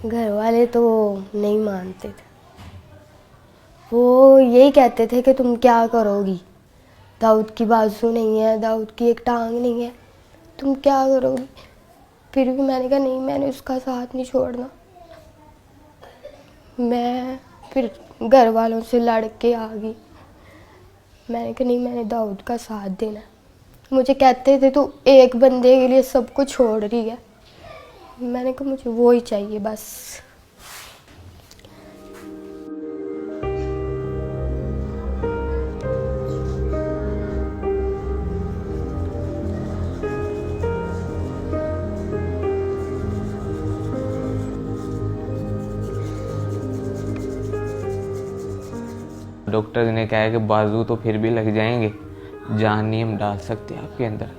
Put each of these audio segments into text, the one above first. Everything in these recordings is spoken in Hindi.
घर वाले तो नहीं मानते थे। वो यही कहते थे कि तुम क्या करोगी, दाऊद की बाजू नहीं है, दाऊद की एक टांग नहीं है, तुम क्या करोगी। फिर भी मैंने कहा नहीं, मैंने उसका साथ नहीं छोड़ना। मैं फिर घर वालों से लड़ के आ गई। मैंने कहा नहीं, मैंने दाऊद का साथ देना है। मुझे कहते थे तू एक बंदे के लिए सब कुछ छोड़ रही है। मैंने कहा मुझे वो ही चाहिए बस। डॉक्टर ने कहा है कि बाजू तो फिर भी लग जाएंगे, जान नहीं हम डाल सकते आपके अंदर।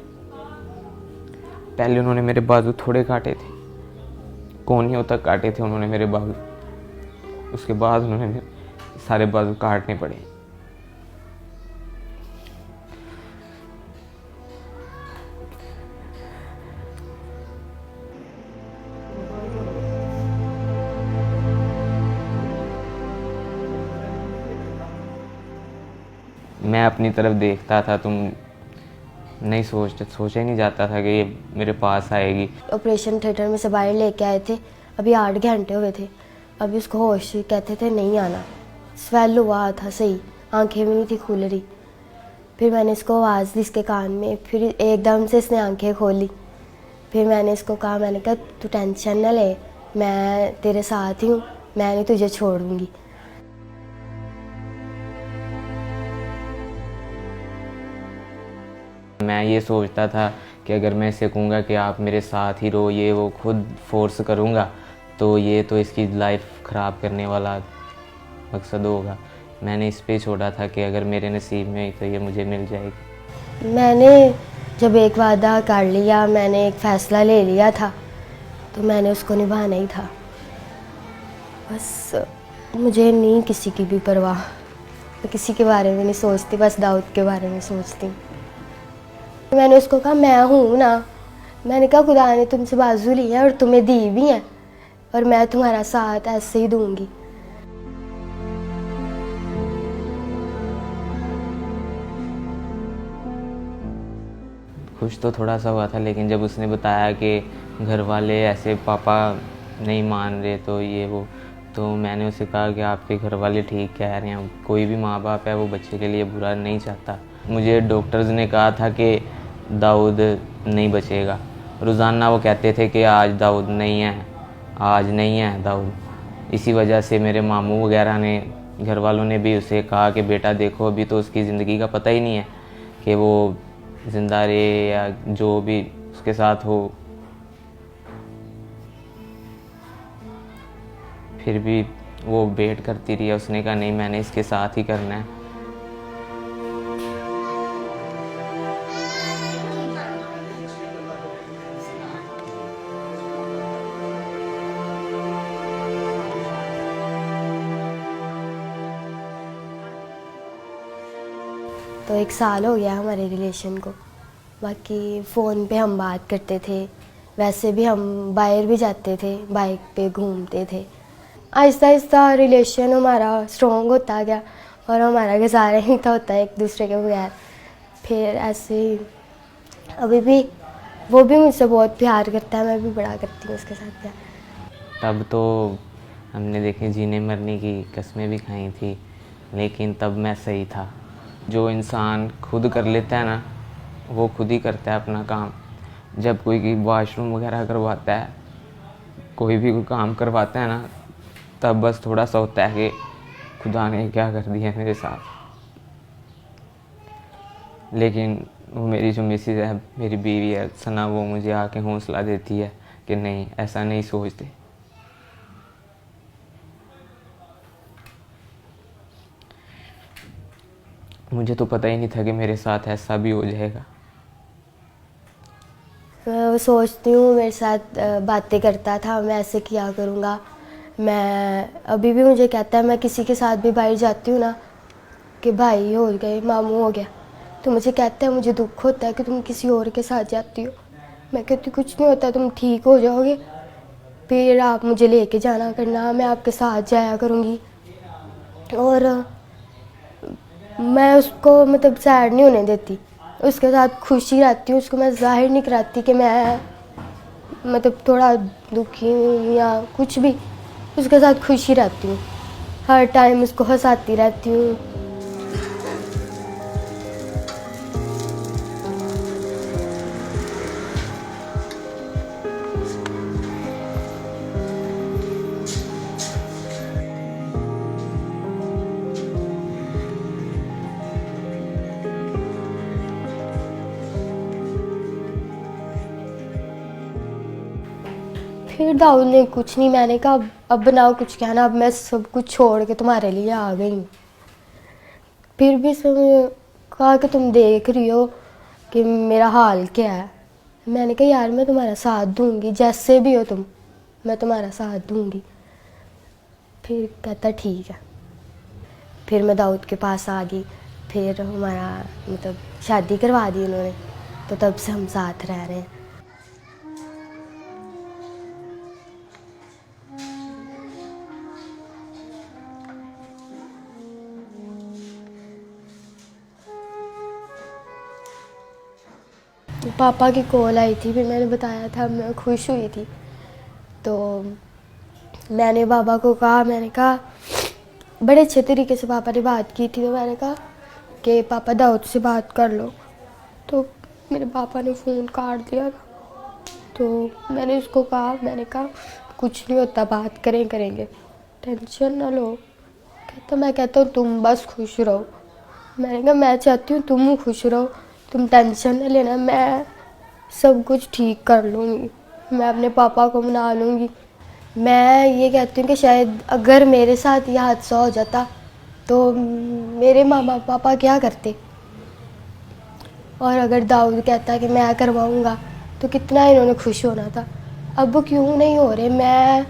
पहले उन्होंने मेरे बाजू थोड़े काटे थे, कोहनियों तक काटे थे उन्होंने मेरे बाजू। उसके बाद उन्होंने मेरे सारे बाजू काटने पड़े। मैं अपनी तरफ देखता था, तुम नहीं सोचा ही नहीं जाता था कि ये मेरे पास आएगी। ऑपरेशन थिएटर में से बाहर लेके आए थे, अभी 8 घंटे हुए थे। अभी उसको होश, कहते थे नहीं आना। स्वेल हुआ था सही, आंखें भी नहीं थी खुल रही। फिर मैंने इसको आवाज़ दी इसके कान में, फिर एकदम से इसने आंखें खोली। फिर मैंने इसको कहा, मैंने कहा तू टेंशन न ले, मैं तेरे साथ ही हूँ, मैं नहीं तुझे छोड़ूंगी। मैं ये सोचता था कि अगर मैं इसे कहूँगा कि आप मेरे साथ ही रहो, ये वो खुद फोर्स करूँगा तो ये तो इसकी लाइफ ख़राब करने वाला मकसद होगा। मैंने इस पे छोड़ा था कि अगर मेरे नसीब में तो ये मुझे मिल जाएगी। मैंने जब एक वादा कर लिया, मैंने एक फ़ैसला ले लिया था, तो मैंने उसको निभाना ही था। बस मुझे नहीं किसी की भी परवाह, मैं किसी के बारे में नहीं सोचती, बस दाऊद के बारे में सोचती हूँ। मैंने उसको कहा मैं हूँ ना, मैंने कहा खुदा ने तुमसे बाजू ली है और तुम्हें दी भी है, और मैं तुम्हारा साथ ऐसे ही दूंगी। खुश तो थोड़ा सा हुआ था, लेकिन जब उसने बताया कि घर वाले ऐसे पापा नहीं मान रहे तो ये वो, तो मैंने उसे कहा कि आपके घर वाले ठीक कह रहे हैं, कोई भी माँ बाप है वो बच्चे के लिए बुरा नहीं चाहता। मुझे डॉक्टर्स ने कहा था कि दाऊद नहीं बचेगा। रोज़ाना वो कहते थे कि आज दाऊद नहीं है, आज नहीं है दाऊद। इसी वजह से मेरे मामू वगैरह ने, घर वालों ने भी उसे कहा कि बेटा देखो अभी तो उसकी ज़िंदगी का पता ही नहीं है कि वो ज़िंदा रहे या जो भी उसके साथ हो। फिर भी वो वेट करती रही। उसने कहा नहीं, मैंने इसके साथ ही करना है। तो 1 साल हो गया हमारे रिलेशन को। बाकी फ़ोन पे हम बात करते थे, वैसे भी हम बाहर भी जाते थे, बाइक पे घूमते थे। आहिस्ता आहिस्ता रिलेशन हमारा स्ट्रॉन्ग होता गया और हमारा गुजारा ही था होता है एक दूसरे के बगैर। फिर ऐसे ही अभी भी वो भी मुझसे बहुत प्यार करता है, मैं भी बड़ा करती हूँ उसके साथ प्यार। तब तो हमने देखे जीने मरने की कस्में भी खाई थी, लेकिन तब मैं सही था। जो इंसान खुद कर लेता है ना, वो खुद ही करता है अपना काम। जब कोई वॉशरूम वगैरह करवाता है, कोई भी कोई काम करवाता है ना, तब बस थोड़ा सा होता है कि खुदा ने क्या कर दिया मेरे साथ। लेकिन वो मेरी जो मिसेज है, मेरी बीवी है सना, वो मुझे आके हौसला देती है कि नहीं, ऐसा नहीं सोचते। मुझे तो पता ही नहीं था कि मेरे साथ ऐसा भी हो जाएगा। मैं सोचती हूँ मेरे साथ बातें करता था, मैं ऐसे किया करूँगा। मैं अभी भी मुझे कहता है, मैं किसी के साथ भी बाहर जाती हूँ ना कि भाई हो गए, मामू हो गया, तो मुझे कहता है मुझे दुख होता है कि तुम किसी और के साथ जाती हो। मैं कहती कुछ नहीं होता, तुम ठीक हो जाओगे। फिर आप मुझे लेके जाना करना, मैं आपके साथ जाया करूँगी। और मैं उसको मतलब सैड नहीं होने देती, उसके साथ खुशी रहती हूँ। उसको मैं जाहिर नहीं कराती कि मैं मतलब थोड़ा दुखी हूँ या कुछ भी, उसके साथ खुशी रहती हूँ, हर टाइम उसको हंसाती रहती हूँ। फिर दाऊद ने कुछ नहीं, मैंने कहा अब बनाओ कुछ कहना, अब मैं सब कुछ छोड़ के तुम्हारे लिए आ गई हूँ। फिर भी उसने कहा कि तुम देख रही हो कि मेरा हाल क्या है। मैंने कहा यार मैं तुम्हारा साथ दूंगी, जैसे भी हो तुम, मैं तुम्हारा साथ दूंगी। फिर कहता ठीक है। फिर मैं दाऊद के पास आ गई, फिर हमारा मतलब शादी करवा दी उन्होंने, तो तब से हम साथ रह रहे हैं। पापा की कॉल आई थी, फिर मैंने बताया था मैं खुश हुई थी। तो मैंने पापा को कहा, मैंने कहा बड़े अच्छे तरीके से पापा ने बात की थी, तो मैंने कहा कि पापा दाऊद से बात कर लो। तो मेरे पापा ने फ़ोन काट दिया था। तो मैंने उसको कहा, मैंने कहा कुछ नहीं होता, बात करेंगे, टेंशन ना लो। कहता मैं कहता हूँ तुम बस खुश रहो। मैंने कहा मैं चाहती हूँ तुम खुश रहो, तुम टेंशन ना लेना, मैं सब कुछ ठीक कर लूँगी, मैं अपने पापा को मना लूँगी। मैं ये कहती हूँ कि शायद अगर मेरे साथ यह हादसा हो जाता तो मेरे मामा पापा क्या करते, और अगर दाऊद कहता कि मैं करवाऊँगा तो कितना इन्होंने खुश होना था। अब वो क्यों नहीं हो रहे, मैं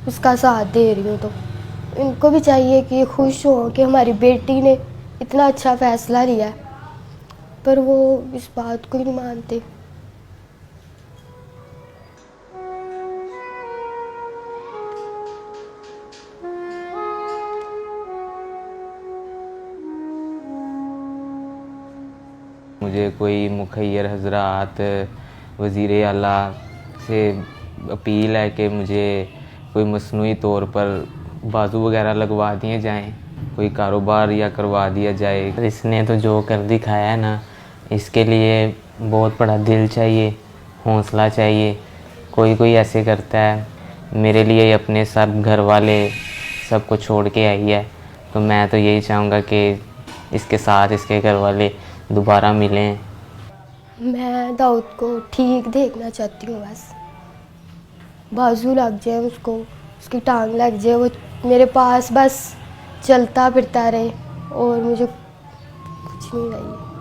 उसका साथ दे रही हूँ। तो इनको भी चाहिए कि खुश हो कि हमारी बेटी ने इतना अच्छा फ़ैसला लिया, पर वो इस बात को ही नहीं मानते। मुझे कोई मुखैर हजरात वज़ीर आला से अपील है कि मुझे कोई मसनूई तौर पर बाजू वगैरह लगवा दिए जाएं, कोई कारोबार या करवा दिया जाए। इसने तो जो कर दिखाया है ना, इसके लिए बहुत बड़ा दिल चाहिए, हौसला चाहिए। कोई कोई ऐसे करता है, मेरे लिए अपने सब घर वाले सब को छोड़ के आई है, तो मैं तो यही चाहूँगा कि इसके साथ इसके घर वाले दोबारा मिलें। मैं दाऊद को ठीक देखना चाहती हूँ, बस बाजू लग जाए उसको, उसकी टांग लग जाए, वो मेरे पास बस चलता फिरता रहे, और मुझे कुछ नहीं चाहिए।